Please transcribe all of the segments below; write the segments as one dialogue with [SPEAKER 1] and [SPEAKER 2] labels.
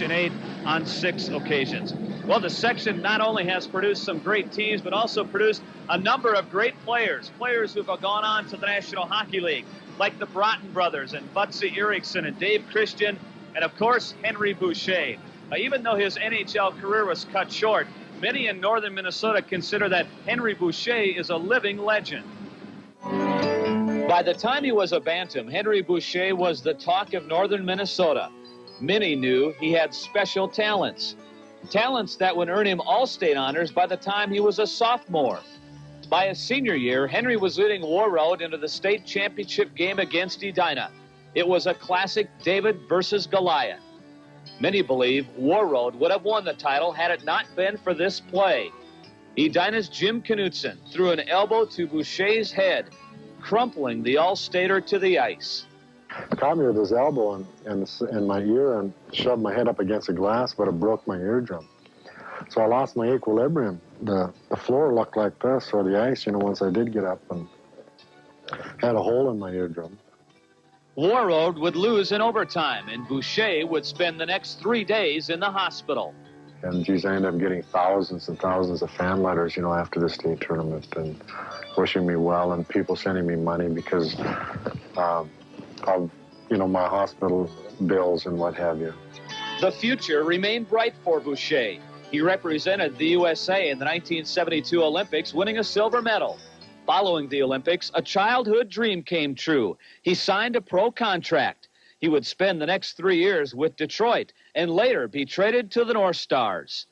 [SPEAKER 1] Section 8 on 6 occasions. Well, the section not only has produced some great teams, but also produced a number of great players who have gone on to the National Hockey League, like the Broughton brothers and Butzy Eriksson and Dave Christian, and of course, Henry Boucha. Even though his NHL career was cut short, many in northern Minnesota consider that Henry Boucha is a living legend. By the time he was a bantam, Henry Boucha was the talk of northern Minnesota. Many knew he had special talents. Talents that would earn him All-State honors by the time he was a sophomore. By his senior year, Henry was leading War Road into the state championship game against Edina. It was a classic David versus Goliath. Many believe War Road would have won the title had it not been for this play. Edina's Jim Knutson threw an elbow to Boucher's head, crumpling the All-Stater to the ice.
[SPEAKER 2] Caught me with his elbow in my ear and shoved my head up against the glass, but it broke my eardrum. So I lost my equilibrium. The floor looked like this, or the ice, once I did get up, and had a hole in my eardrum.
[SPEAKER 1] War Road would lose in overtime, and Boucher would spend the next 3 days in the hospital.
[SPEAKER 2] And geez, I ended up getting thousands and thousands of fan letters, after the state tournament, and wishing me well, and people sending me money because of, my hospital bills and what have you.
[SPEAKER 1] The future remained bright for Boucher. He represented the USA in the 1972 Olympics, winning a silver medal. Following the Olympics, a childhood dream came true. He signed a pro contract. He would spend the next 3 years with Detroit and later be traded to the North Stars.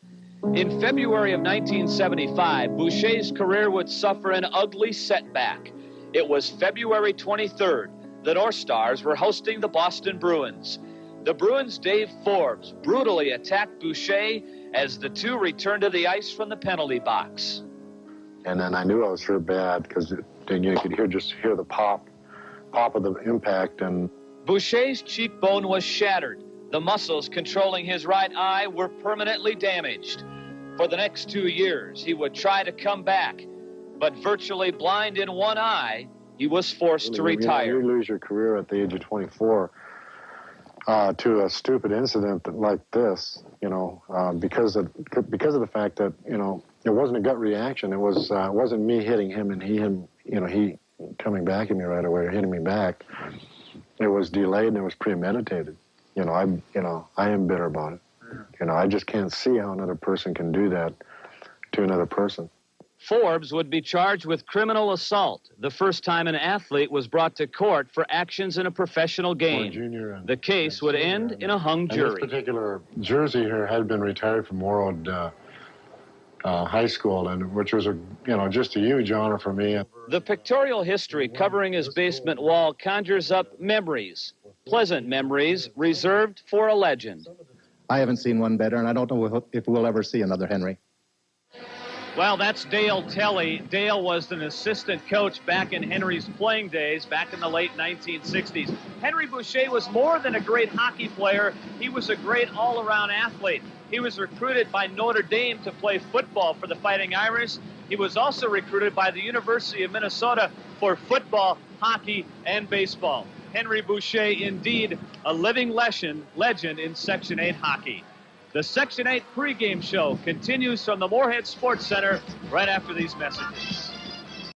[SPEAKER 1] In February of 1975, Boucher's career would suffer an ugly setback. It was February 23rd. The North Stars were hosting the Boston Bruins. The Bruins' Dave Forbes brutally attacked Boucher as the two returned to the ice from the penalty box.
[SPEAKER 2] And then I knew I was hurt bad because then you could hear the pop of the impact. And
[SPEAKER 1] Boucher's cheekbone was shattered. The muscles controlling his right eye were permanently damaged. For the next 2 years, he would try to come back, but virtually blind in one eye, he was forced to retire.
[SPEAKER 2] You lose your career at the age of 24 to a stupid incident like this, because of the fact that, it wasn't a gut reaction. It wasn't me hitting him and he coming back at me right away or hitting me back. It was delayed and it was premeditated. I am bitter about it. I just can't see how another person can do that to another person.
[SPEAKER 1] Forbes would be charged with criminal assault, the first time an athlete was brought to court for actions in a professional game. The case would end in a hung jury.
[SPEAKER 2] This particular jersey here had been retired from Warroad High School, and which was just a huge honor for me.
[SPEAKER 1] The pictorial history covering his basement wall conjures up memories, pleasant memories reserved for a legend.
[SPEAKER 3] I haven't seen one better, and I don't know if we'll ever see another Henry.
[SPEAKER 1] Well, that's Dale Telly. Dale was an assistant coach back in Henry's playing days, back in the late 1960s. Henry Boucher was more than a great hockey player. He was a great all-around athlete. He was recruited by Notre Dame to play football for the Fighting Irish. He was also recruited by the University of Minnesota for football, hockey, and baseball. Henry Boucher, indeed, a living legend in Section 8 hockey. The Section 8 pregame show continues from the Moorhead Sports Center right after these messages.